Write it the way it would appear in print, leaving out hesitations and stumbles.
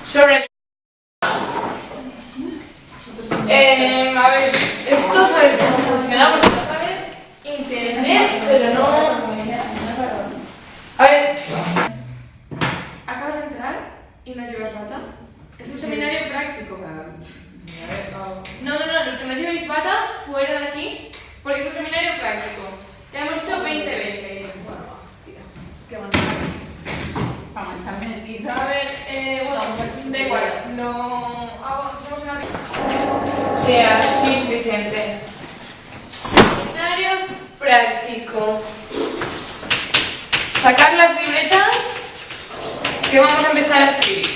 Sobre... a ver, esto sabes cómo funciona porque lo sabes internet, pero no... A ver, acabas de entrar y no llevas bata. Es un seminario práctico. No, los que no llevéis bata, fuera de aquí, porque es un seminario práctico. Ya hemos hecho 20 veces. Bueno, tira. ¿Qué manchar? Para mancharme de tiza. A ver, bueno, da igual. Hacemos una... sea así, Vicente. Seminario práctico. Sacar las libretas que vamos a empezar a escribir.